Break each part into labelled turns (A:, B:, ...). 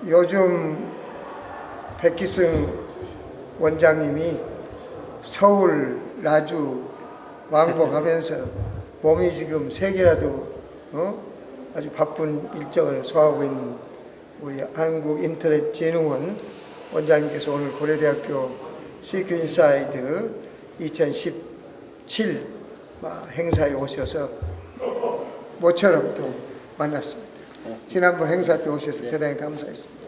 A: 요즘 백기승 원장님이 서울, 나주 왕복하면서 몸이 지금 3개라도 아주 바쁜 일정을 소화하고 있는 우리 한국인터넷진흥원 원장님께서 오늘 고려대학교 CQ인사이드 2017 행사에 오셔서 모처럼 또 만났습니다. 지난번 행사 때 오셔서 대단히 감사했습니다.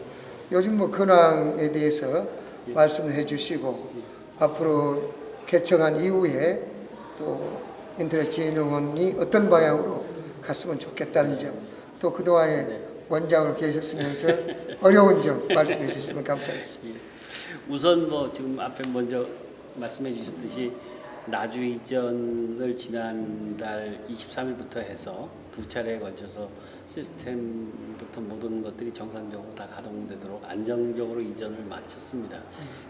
A: 요즘 근황에 대해서 말씀을 해주시고 앞으로 개청한 이후에 또 인터넷진흥원이 어떤 방향으로 갔으면 좋겠다는 점, 또 그동안에 원장으로 계셨으면서 어려운 점 말씀해 주시면 감사하겠습니다.
B: 우선 지금 앞에 먼저 말씀해 주셨듯이 나주 이전을 지난달 23일부터 해서 2차례에 걸쳐서 시스템부터 모든 것들이 정상적으로 다 가동되도록 안정적으로 이전을 마쳤습니다.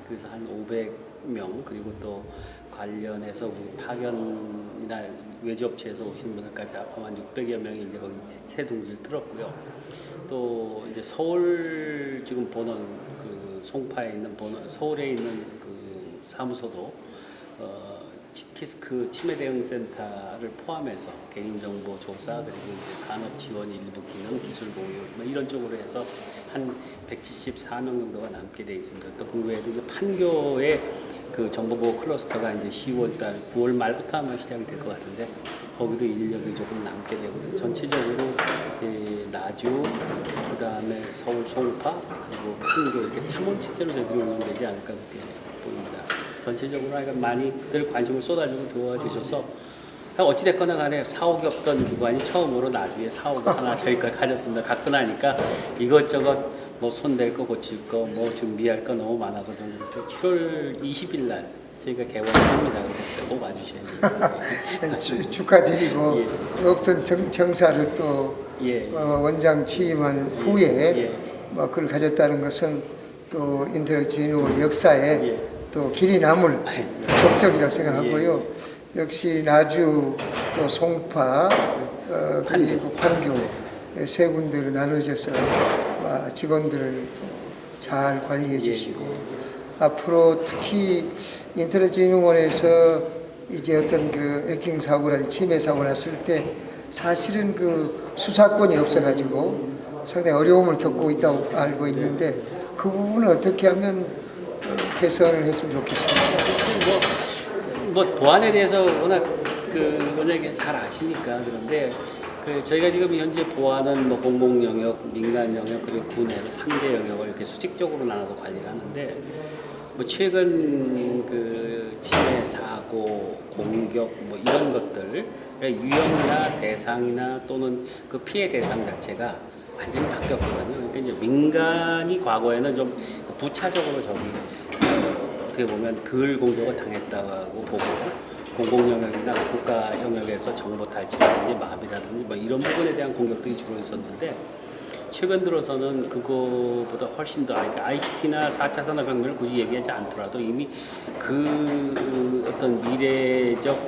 B: 그래서 한 500명 그리고 또 관련해서 우리 파견이나 외주업체에서 오신 분들까지 합하면 600여 명이 이제 거기 새 둥지를 틀었고요. 또 이제 서울 지금 본원 송파에 있는 서울에 있는 그 사무소도 키스크 치매 대응 센터를 포함해서 개인정보 조사 그리고 이제 산업 지원 일부 기능 기술 공유 이런 쪽으로 해서 한 174명 정도가 남게 돼 있습니다. 또 그 외에도 이제 판교의 그 정보보호 클러스터가 이제 10월달 9월 말부터 아마 시작이 될 것 같은데 거기도 인력이 조금 남게 되고 전체적으로 나주 그다음에 서울 송파 그리고 판교 이렇게 3월 체제로 저희들이 운영되지 않을까 그렇게 보입니다. 전체적으로 많이들 관심을 쏟아주고 도와주셔서 어찌됐거나 간에 사옥이 없던 기관이 처음으로 나주에 사옥을 하나 저희가 가졌습니다. 갖고 나니까 이것저것 손댈 거 고칠 거 준비할 거 너무 많아서 저는 7월 20일 날 저희가 개원합니다. 그래서 꼭 와주셔야 됩니다.
A: 축하드리고 없던 정사를 또 원장 취임한 후에 그걸 가졌다는 것은 또 인터넷진흥원 역사에 또 길이 남을 족적이라고 생각하고요. 역시 나주 또 송파 그리고 판교 세 군데로 나눠져서 직원들을 잘 관리해 주시고 앞으로 특히 인터넷진흥원에서 이제 어떤 해킹 사고라든지 침해 사고 났을 때 사실은 수사권이 없어가지고 상당히 어려움을 겪고 있다고 알고 있는데 그 부분을 어떻게 하면 개선을 했으면 좋겠습니다.
B: 보안에 대해서 워낙 원장님께서 잘 아시니까 그런데 저희가 지금 현재 보안은 공공 영역, 민간 영역 그리고 군에서 3개 영역을 이렇게 수직적으로 나눠서 관리를 하는데 최근 침해 사고, 공격 이런 것들 유형이나 대상이나 또는 피해 대상 자체가 완전히 바뀌었거든요. 그러니까 이제 민간이 과거에는 좀 부차적으로 어떻게 보면 덜 공격을 당했다고 보고 공공 영역이나 국가 영역에서 정보 탈취라든지 마비라든지 이런 부분에 대한 공격들이 주로 있었는데 최근 들어서는 그거보다 훨씬 더 ICT나 4차 산업혁명을 굳이 얘기하지 않더라도 이미 어떤 미래적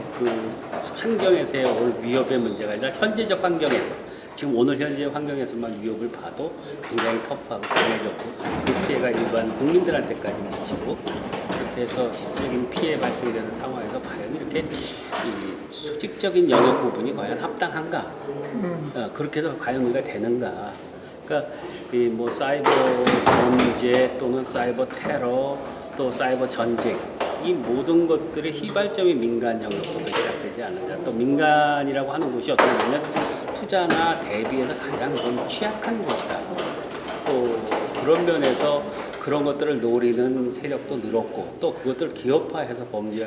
B: 환경에서의 올 위협의 문제가 아니라 현재적 환경에서 지금 오늘 현재 환경에서만 위협을 봐도 굉장히 터프하고 강해졌고 그 피해가 일반 국민들한테까지 미치고 그래서 실질적인 피해 발생이 되는 상황에서 과연 이렇게 수직적인 영역 부분이 과연 합당한가? 그렇게 해서 과연 우리가 되는가? 그러니까 사이버 범죄 또는 사이버 테러 또 사이버 전쟁 이 모든 것들의 시발점이 민간 영역부터 시작되지 않느냐. 또 민간이라고 하는 곳이 어떻게 보면 투자나 대비해서 가장 좀 취약한 곳이다. 또 그런 면에서 그런 것들을 노리는 세력도 늘었고 또 그것들을 기업화해서 범죄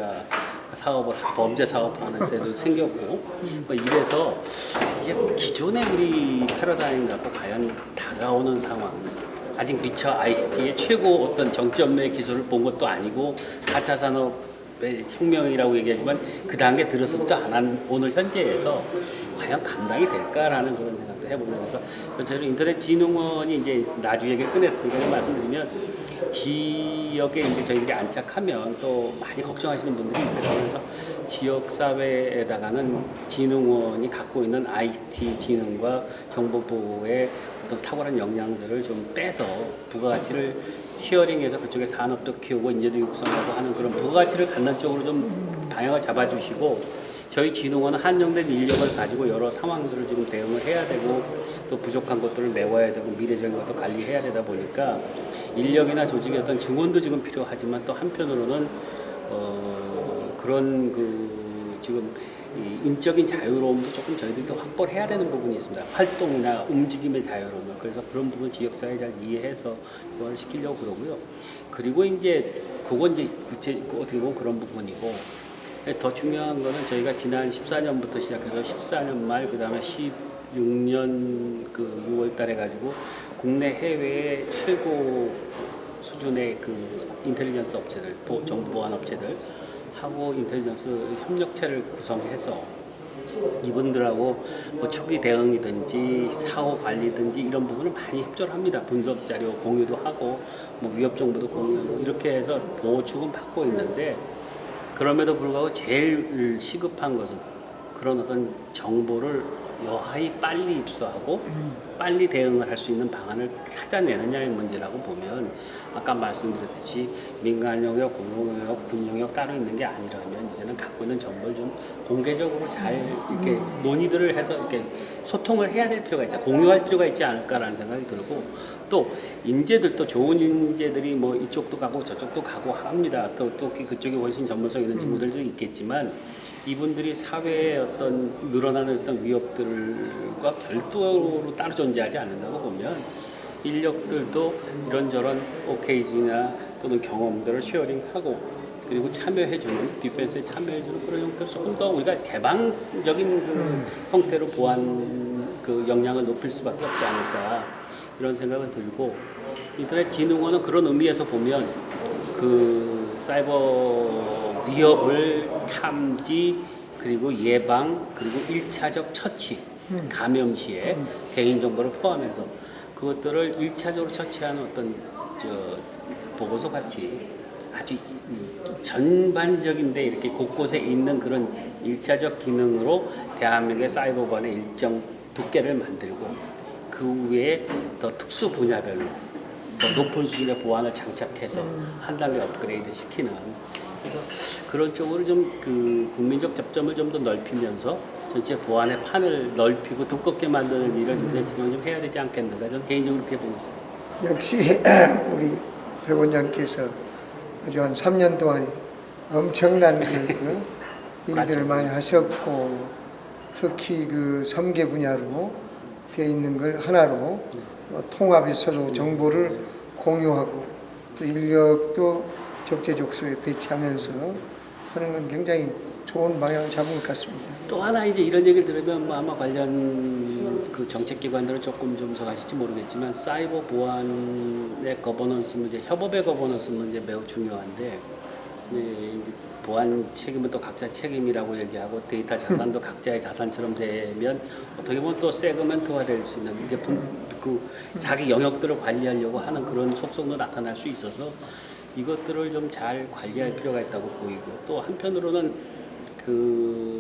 B: 사업하는 데도 생겼고 이래서 이게 기존의 우리 패러다임 갖고 과연 다가오는 상황 아직 미처 ICT의 최고 어떤 정점의 기술을 본 것도 아니고 4차 산업의 혁명이라고 얘기하지만 그 단계 들어서도 안 한 오늘 현재에서 과연 감당이 될까라는 그런 생각도 해보면서 전체로 인터넷진흥원이 이제 나주 얘기를 꺼냈으니까 말씀드리면 지역에 이제 저희들이 안착하면 또 많이 걱정하시는 분들이 있더라고요. 그래서 지역 사회에다가는 진흥원이 갖고 있는 IT 지능과 정보보호의 어떤 탁월한 역량들을 좀 빼서 부가가치를 쉐어링해서 그쪽에 산업도 키우고 인재도 육성하고 하는 그런 부가가치를 갖는 쪽으로 좀 방향을 잡아주시고, 저희 진흥원은 한정된 인력을 가지고 여러 상황들을 지금 대응을 해야 되고 또 부족한 것들을 메워야 되고 미래적인 것도 관리해야 되다 보니까 인력이나 조직의 어떤 증원도 지금 필요하지만 또 한편으로는 그런 지금 이 인적인 자유로움도 조금 저희들도 확보를 해야 되는 부분이 있습니다. 활동이나 움직임의 자유로움. 그래서 그런 부분 지역사회 잘 이해해서 이걸 시키려고 그러고요. 그리고 이제 그건 이제 어떻게 보면 그런 부분이고, 더 중요한 거는 저희가 지난 14년부터 시작해서 14년 말 그다음에 16년 6월 달에 가지고 국내 해외의 최고 수준의 인텔리전스 업체들, 정보 보안 업체들 하고 인텔리전스 협력체를 구성해서 이분들하고 뭐 초기 대응이든지 사후 관리든지 이런 부분을 많이 협조를 합니다. 분석 자료 공유도 하고 뭐 위협 정보도 공유하고 이렇게 해서 보호축은 받고 있는데, 그럼에도 불구하고 제일 시급한 것은 그런 어떤 정보를 여하이 빨리 입수하고 빨리 대응을 할 수 있는 방안을 찾아내느냐의 문제라고 보면, 아까 말씀드렸듯이 민간 영역, 공공 영역, 군 영역 따로 있는 게 아니라면 이제는 갖고 있는 정보를 좀 공개적으로 잘 이렇게 논의들을 해서 이렇게 소통을 해야 될 필요가 있다, 공유할 필요가 있지 않을까라는 생각이 들고, 또 인재들도 좋은 인재들이 뭐 이쪽도 가고 저쪽도 가고 합니다. 또 그쪽에 훨씬 전문성 있는 친구들도 있겠지만 이분들이 사회의 어떤 늘어나는 어떤 위협들과 별도로 따로 존재하지 않는다고 보면 인력들도 이런저런 오케이지나 또는 경험들을 쉐어링하고 그리고 참여해주는, 디펜스에 참여해주는 그런 형태로 조금 더 우리가 개방적인 형태로 보안 역량을 높일 수밖에 없지 않을까 이런 생각은 들고, 인터넷 진흥원은 그런 의미에서 보면 사이버 위협을 탐지 그리고 예방 그리고 1차적 처치, 감염 시에 개인정보를 포함해서 그것들을 1차적으로 처치하는 어떤 보고서 같이 아주 전반적인데 이렇게 곳곳에 있는 그런 1차적 기능으로 대한민국의 사이버 보안의 일정 두께를 만들고, 그 외에 더 특수 분야별로 더 높은 수준의 보안을 장착해서 한 단계 업그레이드 시키는, 그래서 그런 쪽으로 좀 국민적 접점을 좀 더 넓히면서 전체 보안의 판을 넓히고 두껍게 만드는 일을 인터넷 진흥이 좀 해야 되지 않겠는가, 저는 개인적으로 그렇게 보고 있습니다.
A: 역시 우리 백 원장께서 아주 한 3년 동안에 엄청난 일들을 많이 하셨고, 특히 3개 분야로 되어 있는 걸 하나로 통합해서 정보를 공유하고 또 인력도 적재적소에 배치하면서 하는 건 굉장히 좋은 방향을 잡은 것 같습니다.
B: 또 하나 이제 이런 얘기를 들으면 뭐 아마 관련 정책기관들은 조금 좀 저하실지 모르겠지만, 사이버 보안의 거버넌스 문제, 협업의 거버넌스 문제 매우 중요한데, 이제 보안 책임은 또 각자 책임이라고 얘기하고 데이터 자산도 각자의 자산처럼 되면 어떻게 보면 또 세그멘트화 될 수 있는, 이제 자기 영역들을 관리하려고 하는 그런 속성도 나타날 수 있어서 이것들을 좀 잘 관리할 필요가 있다고 보이고, 또 한편으로는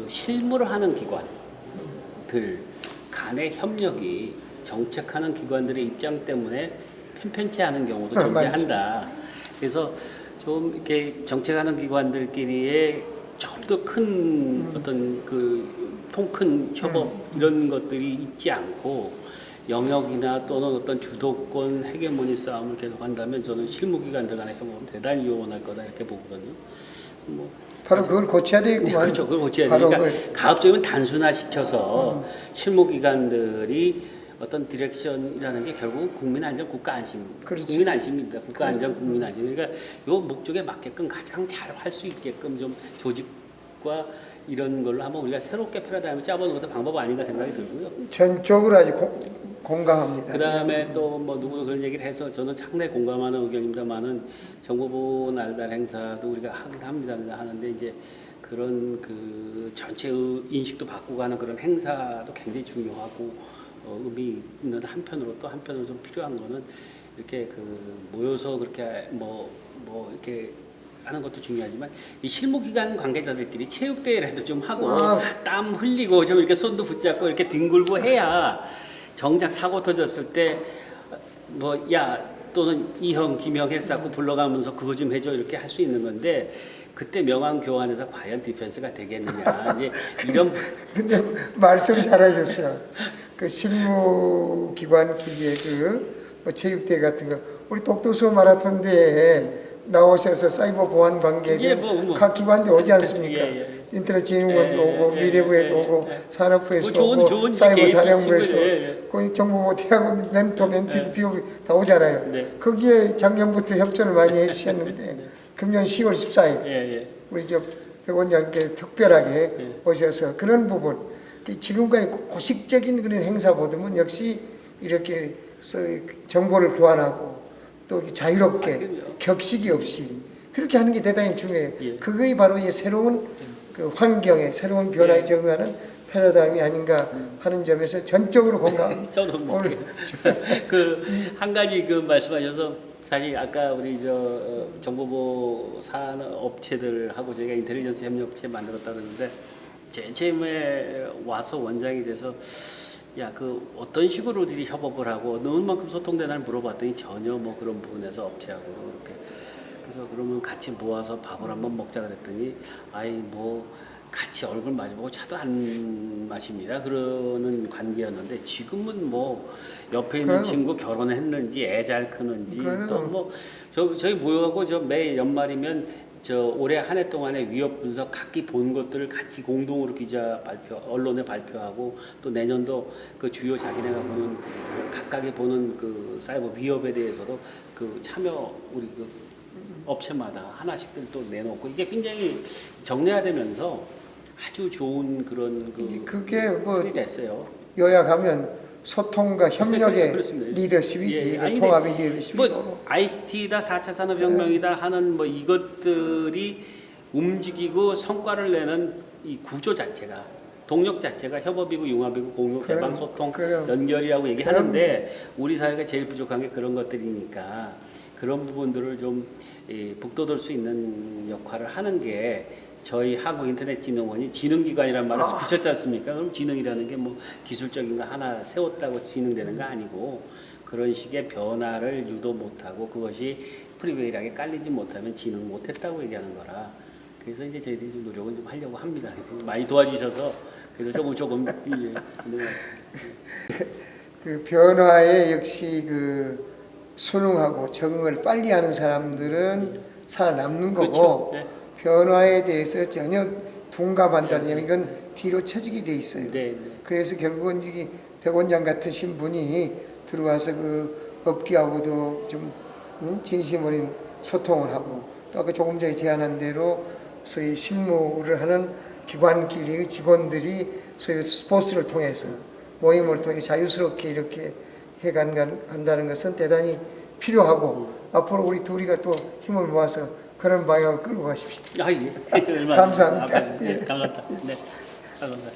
B: 실무를 하는 기관들 간의 협력이 정책하는 기관들의 입장 때문에 편편치 않은 경우도 존재한다. 그래서 좀 이렇게 정책하는 기관들끼리의 좀 더 큰 어떤 통 큰 협업 이런 것들이 있지 않고 영역이나 또는 어떤 주도권 헤게모니 싸움을 계속한다면 저는 실무기관들 간의 협업은 대단히 요원할 거다 이렇게 보거든요.
A: 바로 그걸 고쳐야 되겠구만.
B: 네, 그렇죠. 그걸 고쳐야 되니까 가급적이면 단순화시켜서 실무기관들이 어떤 디렉션이라는 게 결국 국민 안전, 국가 안심,
A: 그렇죠.
B: 국민 안심입니다. 국가 안전, 국민 안심. 그러니까 요 목적에 맞게끔 가장 잘 할 수 있게끔 좀 조직과 이런 걸로 한번 우리가 새롭게 패러다임을 짜보는 것도 방법 아닌가 생각이 들고요.
A: 전적으로 아주 공감합니다.
B: 그 다음에 또 뭐 누구 그런 얘기를 해서 저는 상당히 공감하는 의견입니다만은 정보보호 날달 행사도 우리가 하긴 합니다. 하는데 이제 그런 전체 인식도 바꾸고 가는 그런 행사도 굉장히 중요하고 의미 있는 한편으로 또 한편으로 좀 필요한 거는 이렇게 모여서 그렇게 뭐 이렇게 하는 것도 중요하지만 이 실무기관 관계자들끼리 체육대회라도 좀 하고 땀 흘리고 좀 이렇게 손도 붙잡고 이렇게 뒹굴고 해야 정작 사고 터졌을 때 뭐 야 또는 이형 김형 했었고 불러가면서 그거 좀 해줘 이렇게 할 수 있는 건데 그때 명함 교환해서 과연 디펜스가 되겠느냐 이제 이런
A: 근데 말씀 잘하셨어요. 그 실무기관 기계 뭐 체육대회 같은 거 우리 독도수 마라톤 대회에 나오셔서 사이버 보안 관계 각 기관들 오지 않습니까? 인터넷 진흥원도 오고 미래부에도 오고 산업부에서도 오고 사이버 사령부에서도 거기 정보부 대학원 멘토 멘티드 비오비 다 오잖아요. 거기에 작년부터 협조를 많이 해주셨는데 금년 10월 14일 우리 백 원장께 특별하게 오셔서 그런 부분 지금까지 고식적인 그런 행사보다는 역시 이렇게 정보를 교환하고 또 자유롭게 격식이 없이 그렇게 하는 게 대단히 중요해요. 그게 바로 이 새로운 그 환경에 새로운 변화에 적응하는 패러다임이 아닌가 하는 점에서 전적으로 공감.
B: 저도 오늘 한 가지 말씀하셔서 사실 아까 우리 정보보 산업체들하고 저희가 인텔리전스 협력체 만들었다 그러는데 제일 처음에 와서 원장이 돼서 야 어떤 식으로 우리들이 협업을 하고 어느 만큼 소통되나를 물어봤더니 전혀 뭐 그런 부분에서 업체하고 이렇게 그래서 그러면 같이 모아서 밥을 한번 먹자 그랬더니 아이 뭐 같이 얼굴 마주보고 차도 안 마십니다 그러는 관계였는데 지금은 뭐 옆에 있는 친구 결혼했는지 애 잘 크는지 또 뭐 저희 모여가고 매 연말이면 올해 한 해 동안의 위협 분석 각기 본 것들을 같이 공동으로 기자 발표, 언론에 발표하고 또 내년도 주요 자기네가 보는 각각이 보는 사이버 위협에 대해서도 참여 우리 업체마다 하나씩들 또 내놓고 이게 굉장히 정례화되면서 아주 좋은 그런
A: 그게 뭐
B: 됐어요.
A: 요약하면 소통과 협력의 리더십이지 통합의 리더십이고
B: 뭐 ICT다 4차 산업혁명이다 하는 뭐 이것들이 움직이고 성과를 내는 이 구조 자체가 동력 자체가 협업이고 융합이고 공유 개방 소통 연결이라고 얘기하는데 우리 사회가 제일 부족한 게 그런 것들이니까 그런 부분들을 좀 북돋을 수 있는 역할을 하는 게 저희 한국인터넷진흥원이 진흥기관이라는 말을 붙였지 않습니까? 그럼 진흥이라는 게 뭐 기술적인 거 하나 세웠다고 진흥되는 거 아니고 그런 식의 변화를 유도 못하고 그것이 프리웨일하게 깔리지 못하면 진흥 못했다고 얘기하는 거라 그래서 이제 저희들이 좀 노력은 좀 하려고 합니다. 많이 도와주셔서 그래서 조금
A: 그 변화에 역시 순응하고 적응을 빨리 하는 사람들은 살아남는 거고
B: 그렇죠.
A: 변화에 대해서 전혀 둔감한다든지 이건 뒤로 처지게 돼 있어요. 그래서 결국은 이 백 원장 같으신 분이 들어와서 업계하고도 좀 진심 어린 소통을 하고 또 아까 조금 전에 제안한 대로 소위 실무를 하는 기관끼리 직원들이 소위 스포츠를 통해서 모임을 통해 자유스럽게 이렇게 해간다는 것은 대단히 필요하고 앞으로 우리 둘이가 또 힘을 모아서 그런 방향을 끌고 가십시다.
B: 감사합니다.
A: 감사합니다.
B: 감사합니다. 네, 감사합니다.